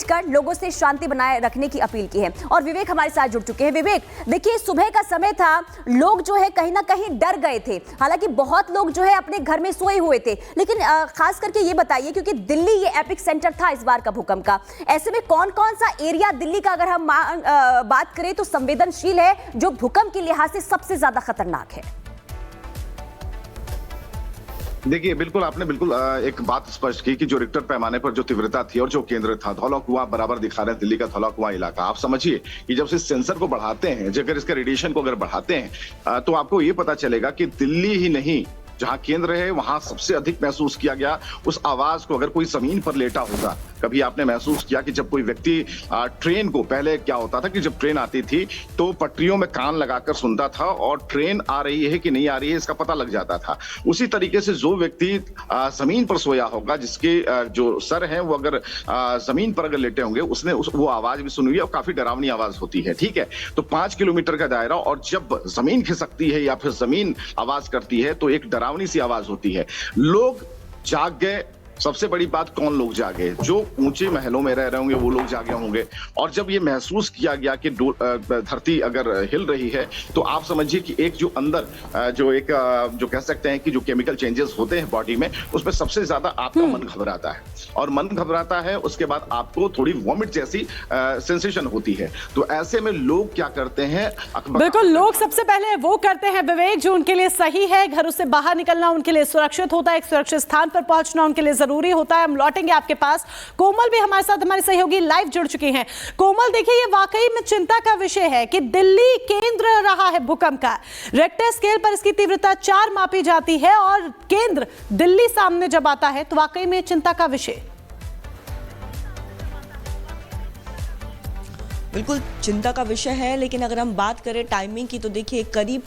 Tweet कर लोगों से शांति बनाए रखने की अपील की है। और विवेक हमारे साथ जुड़ चुके हैं। विवेक, देखिए सुबह का समय था, लोग जो है कहीं ना कहीं डर गए थे, हालांकि बहुत लोग जो है अपने घर में सोए हुए थे, लेकिन खास करके ये बताइए, क्योंकि दिल्ली ये एपिक सेंटर था इस बार का भूकंप का, ऐसे में कौन कौन सा एरिया दिल्ली का अगर हम बात करें तो संवेदनशील है, जो भूकंप के लिहाज से सबसे ज्यादा खतरनाक है? देखिए, बिल्कुल आपने बिल्कुल एक बात स्पष्ट की कि जो रिक्टर पैमाने पर जो तीव्रता थी और जो केंद्र था, धौला कुआं बराबर दिखा रहे हैं दिल्ली का धौला कुआं इलाका। आप समझिए कि जब से सेंसर को बढ़ाते हैं, अगर इसका रेडिएशन को अगर बढ़ाते हैं तो आपको ये पता चलेगा कि दिल्ली ही नहीं, जहां केंद्र है वहां सबसे अधिक महसूस किया गया उस आवाज को। अगर कोई जमीन पर लेटा होगा, कभी आपने महसूस किया कि जब कोई व्यक्ति ट्रेन को, पहले क्या होता था कि जब ट्रेन आती थी तो पटरियों में कान लगाकर सुनता था और ट्रेन आ रही है कि नहीं आ रही है इसका पता लग जाता था। उसी तरीके से जो व्यक्ति जमीन पर सोया होगा, जिसके जो सर है वो अगर जमीन पर अगर लेटे होंगे, उसने वो आवाज भी सुनी है और काफी डरावनी आवाज होती है। ठीक है, तो 5 किलोमीटर का दायरा, और जब जमीन खिसकती है या फिर जमीन आवाज करती है तो एक डरावनी सी आवाज होती है। लोग जाग गए। सबसे बड़ी बात, कौन लोग जागे? जो ऊंचे महलों में रह रहे होंगे वो लोग जागे होंगे। और जब ये महसूस किया गया कि धरती अगर हिल रही है, तो आप समझिए कि एक जो अंदर जो कह सकते हैं कि जो केमिकल चेंजेस होते हैं बॉडी में, उसमें सबसे ज्यादा आपका मन घबराता है, और मन घबराता है उसके बाद आपको थोड़ी वॉमिट जैसी सेंसेशन होती है। तो ऐसे में लोग क्या करते हैं? बिल्कुल, लोग सबसे पहले वो करते हैं विवेक जो उनके लिए सही है। घरों से बाहर निकलना उनके लिए सुरक्षित होता है, एक सुरक्षित स्थान पर पहुंचना उनके लिए जरूरी होता है। हम लौटेंगे आपके पास। कोमल भी हमारे साथ, हमारी सहयोगी लाइव जुड़ चुकी हैं। कोमल, देखिए ये वाकई में चिंता का विषय है कि दिल्ली केंद्र रहा है भूकंप का। रिक्टर स्केल पर इसकी तीव्रता 4 मापी जाती है और केंद्र दिल्ली सामने जब आता है तो वाकई में चिंता का विषय। बिल्कुल चिंता का विषय है, लेकिन अगर हम बात करें टाइमिंग की तो देखिए करीब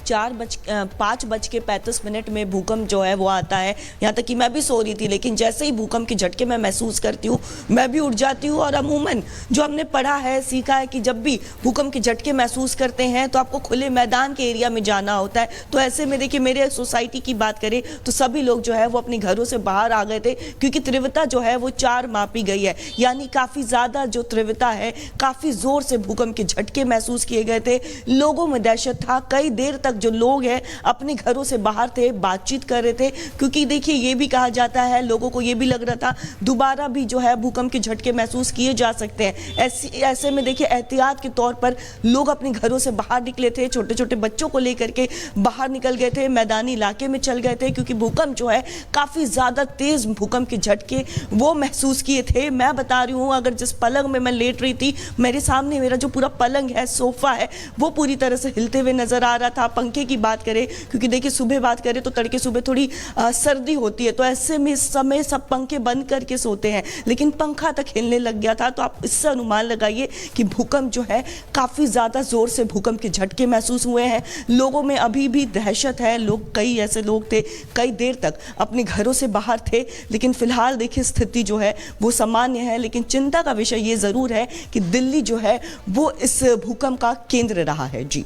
5:35 में भूकंप जो है वो आता है। यहाँ तक कि मैं भी सो रही थी, लेकिन जैसे ही भूकंप के झटके मैं महसूस करती हूँ मैं भी उठ जाती हूँ। और अमूमन जो हमने पढ़ा है, सीखा है कि जब भी भूकंप के झटके महसूस करते हैं तो आपको खुले मैदान के एरिया में जाना होता है। तो ऐसे में देखिए मेरे सोसाइटी की बात करें तो सभी लोग जो है वो अपने घरों से बाहर आ गए थे, क्योंकि तीव्रता जो है वो 4 मापी गई है, यानी काफ़ी ज़्यादा जो तीव्रता है, काफ़ी ज़ोर से भूकंप के झटके महसूस किए गए थे। लोगों में दहशत था। कई देर तक जो लोग हैं अपने घरों से बाहर थे, बातचीत कर रहे थे, क्योंकि देखिए ये भी कहा जाता है, लोगों को ये भी लग रहा था दोबारा भी जो है भूकंप के झटके महसूस किए जा सकते हैं। ऐसे में देखिए एहतियात के तौर पर लोग अपने घरों से बाहर निकले थे, छोटे छोटे बच्चों को लेकर के बाहर निकल गए थे, मैदानी इलाके में चल गए थे, क्योंकि भूकंप जो है काफ़ी ज़्यादा तेज भूकंप के झटके वो महसूस किए थे। मैं बता रही हूँ, अगर जिस पलंग में मैं लेट रही थी, मेरे सामने मेरा जो पूरा पलंग है, सोफा है, वो पूरी तरह से हिलते हुए नजर आ रहा था। पंखे की बात करें, क्योंकि देखिए सुबह बात करें तो तड़के सुबह थोड़ी सर्दी होती है, तो ऐसे में इस समय सब पंखे बंद करके सोते हैं, लेकिन पंखा तक हिलने लग गया था। तो आप इससे अनुमान लगाइए कि भूकंप जो है काफ़ी ज़्यादा जोर से भूकंप के झटके महसूस हुए हैं। लोगों में अभी भी दहशत है। कई ऐसे लोग थे कई देर तक अपने घरों से बाहर थे, लेकिन फिलहाल देखिए स्थिति जो है वो सामान्य है। लेकिन चिंता का विषय ये ज़रूर है कि दिल्ली जो है वो इस भूकंप का केंद्र रहा है। जी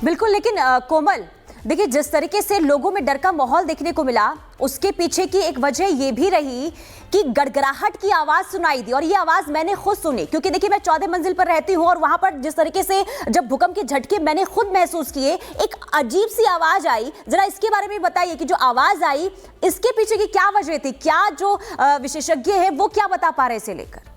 बिल्कुल, लेकिन कोमल देखिए जिस तरीके से लोगों में डर का माहौल देखने को मिला, उसके पीछे की एक वजह ये भी रही कि गड़गड़ाहट की आवाज सुनाई दी, और ये आवाज मैंने खुद सुनी, क्योंकि देखिए मैं 14 मंजिल पर रहती हूं और वहां पर जिस तरीके से जब भूकंप के झटके मैंने खुद महसूस किए, एक अजीब सी आवाज आई। जरा इसके बारे में बताइए कि जो आवाज आई इसके पीछे की क्या वजह थी, क्या जो विशेषज्ञ है वो क्या बता पा रहे इसे लेकर?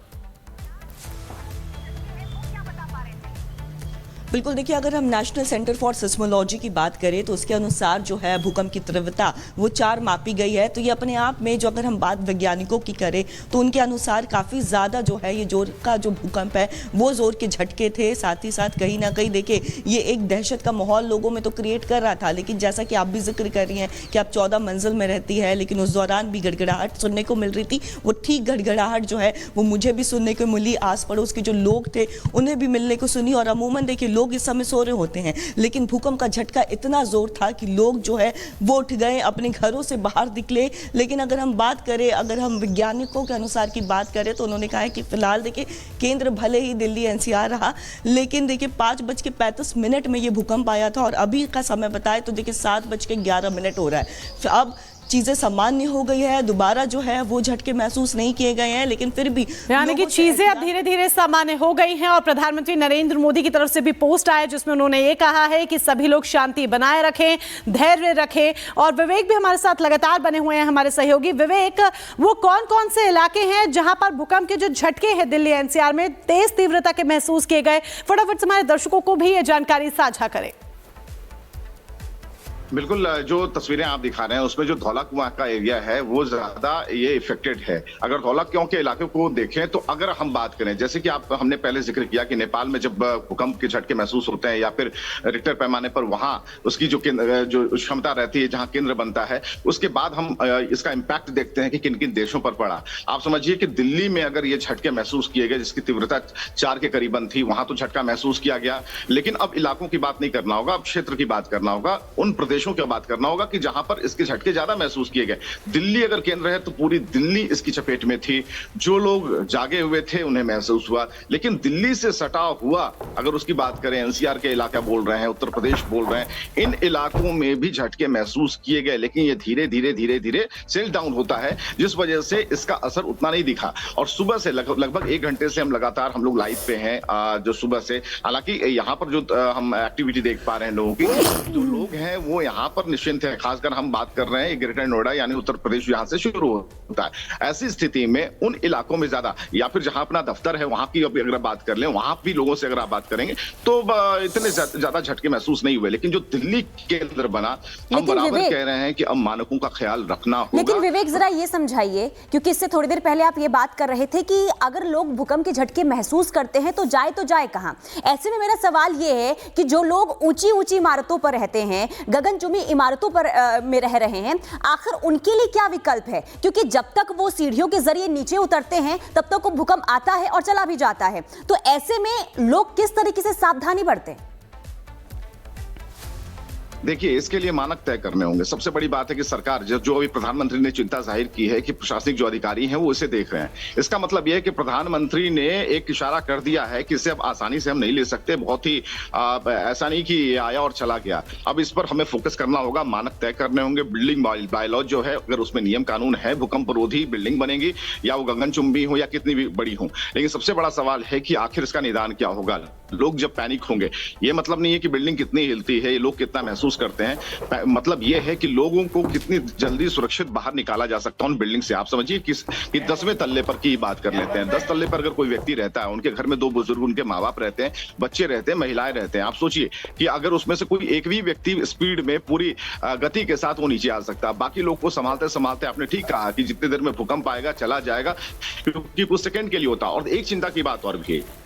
बिल्कुल, देखिए अगर हम नेशनल सेंटर फॉर सिस्मोलॉजी की बात करें तो उसके अनुसार जो है भूकंप की तीव्रता वो 4 मापी गई है। तो ये अपने आप में, जो अगर हम बात वैज्ञानिकों की करें तो उनके अनुसार काफ़ी ज़्यादा जो है ये जोर का जो भूकंप है वो जोर के झटके थे। साथ ही साथ कहीं ना कहीं देखिए ये एक दहशत का माहौल लोगों में तो क्रिएट कर रहा था। लेकिन जैसा कि आप भी जिक्र कर रही हैं कि आप 14 मंजिल में रहती है, लेकिन उस दौरान भी गड़गड़ाहट सुनने को मिल रही थी। वो ठीक गड़गड़ाहट जो है वो मुझे भी सुनने को मिली, आस पड़ोस के जो लोग थे उन्हें भी मिलने को सुनी। और अमूमन देखिए लोग इस समय सो रहे होते हैं, लेकिन भूकंप का झटका इतना जोर था कि लोग जो है वो उठ गए, अपने घरों से बाहर निकले। लेकिन अगर हम बात करें, अगर हम वैज्ञानिकों के अनुसार की बात करें तो उन्होंने कहा है कि फिलहाल देखिए केंद्र भले ही दिल्ली एनसीआर रहा, लेकिन देखिए 5:35 में ये भूकंप आया था और अभी का समय बताए तो देखिए 7:11 हो रहा है। अब चीजें सामान्य हो गई है, दोबारा जो है वो झटके महसूस नहीं किए गए हैं, लेकिन फिर भी यानी कि चीजें अब धीरे धीरे सामान्य हो गई हैं। और प्रधानमंत्री नरेंद्र मोदी की तरफ से भी पोस्ट आया जिसमें उन्होंने ये कहा है कि सभी लोग शांति बनाए रखें, धैर्य रखें। और विवेक भी हमारे साथ लगातार बने हुए हैं, हमारे सहयोगी। विवेक, वो कौन कौन से इलाके हैं जहां पर भूकंप के जो झटके हैं दिल्ली एनसीआर में तेज तीव्रता के महसूस किए गए? फटाफट से हमारे दर्शकों को भी ये जानकारी साझा करें। बिल्कुल, जो तस्वीरें आप दिखा रहे हैं उसमें जो धौला कुआं का एरिया है वो ज्यादा ये इफेक्टेड है। अगर धौला कुआं के इलाके को देखें तो अगर हम बात करें, जैसे कि हमने पहले जिक्र किया कि नेपाल में जब भूकंप के झटके महसूस होते हैं या फिर रिक्टर पैमाने पर वहां उसकी जो क्षमता रहती है जहां केंद्र बनता है, उसके बाद हम इसका इम्पैक्ट देखते हैं कि किन किन देशों पर पड़ा। आप समझिए कि दिल्ली में अगर ये झटके महसूस किए गए जिसकी तीव्रता 4 के करीबन थी, वहां तो झटका महसूस किया गया। लेकिन अब इलाकों की बात नहीं करना होगा, अब क्षेत्र की बात करना होगा, उन प्रदेशों की बात करना होगा कि जहां पर इसके झटके ज्यादा महसूस किए गए। दिल्ली अगर केंद्र है तो पूरी दिल्ली इसकी चपेट में थी। जो लोग जागे हुए थे उन्हें महसूस हुआ, लेकिन दिल्ली से सटा हुआ अगर उसकी बात करें, एनसीआर के इलाका बोल रहे हैं, उत्तर प्रदेश बोल रहे हैं, इन इलाकों में भी झटके महसूस किए गए। लेकिन ये धीरे धीरे धीरे धीरे सेल डाउन होता है, जिस वजह से इसका असर उतना नहीं दिखा। और सुबह से लगभग 1 घंटे से हम लगातार हम लोग लाइव पे हैं, जो सुबह से। हालांकि यहाँ पर जो हम एक्टिविटी देख पा रहे हैं लोगों की, जो लोग हैं वो यहाँ पर निश्चिंत है। खासकर हम बात कर रहे हैं ग्रेटर नोएडा यानी उत्तर प्रदेश, यहाँ से शुरू होता है। ऐसी स्थिति में उन इलाकों में ज्यादा, या फिर जहां अपना दफ्तर है वहां की अगर बात कर लें, वहां भी लोगों से अगर आप बात करेंगे तो इतने ज्यादा झटके महसूस नहीं हुए। लेकिन जो दिल्ली केंद्र बना, हम बराबर कह रहे हैं कि अब मानकों का ख्याल रखना होगा। लेकिन विवेक, जरा ये समझाइए, क्योंकि इससे थोड़ी देर पहले आप ये बात कर रहे थे कि अगर लोग भूकंप के झटके महसूस करते हैं तो जाए कहां? ऐसे में मेरा सवाल ये है कि जो लोग ऊंची ऊंची इमारतों पर रहते हैं, गगनचुंबी इमारतों पर में रह रहे हैं, आखिर उनके लिए क्या विकल्प है? क्योंकि जब तक वो सीढ़ियों के जरिए नीचे उतरते हैं तब तक वो भूकंप आता है और चला भी जाता है। तो ऐसे में लोग किस तरीके से सावधानी बरतें? देखिए, इसके लिए मानक तय करने होंगे। सबसे बड़ी बात है कि सरकार जो अभी प्रधानमंत्री ने चिंता जाहिर की है कि प्रशासनिक जो अधिकारी हैं वो इसे देख रहे हैं। इसका मतलब यह है कि प्रधानमंत्री ने एक इशारा कर दिया है कि इसे अब आसानी से हम नहीं ले सकते। बहुत ही ऐसा नहीं कि ये आया और चला गया। अब इस पर हमें फोकस करना होगा, मानक तय करने होंगे। बिल्डिंग बायलॉ जो है, अगर उसमें नियम कानून है, भूकंप रोधी बिल्डिंग बनेगी, या वो गगनचुंबी हो या कितनी भी बड़ी हो। लेकिन सबसे बड़ा सवाल है कि आखिर इसका निदान क्या होगा। लोग जब पैनिक होंगे, ये मतलब नहीं है कि बिल्डिंग कितनी हिलती है, ये लोग कितना महसूस करते हैं। मतलब ये है कि लोगों को कितनी जल्दी सुरक्षित बाहर निकाला जा सकता है उन बिल्डिंग से। आप समझिए कि 10वें तल्ले पर की बात कर लेते हैं। 10 तल्ले पर अगर कोई व्यक्ति रहता है, उनके घर में 2 बुजुर्ग, उनके माँ बाप रहते हैं, बच्चे रहते हैं, महिलाएं रहते हैं। आप सोचिए कि अगर उसमें से कोई एक भी व्यक्ति स्पीड में पूरी गति के साथ वो नीचे आ सकता है। बाकी लोग को संभालते संभालते, आपने ठीक कहा कि जितनी देर में भूकंप आएगा चला जाएगा, क्योंकि कुछ सेकंड के लिए होता है। और एक चिंता की बात और भी है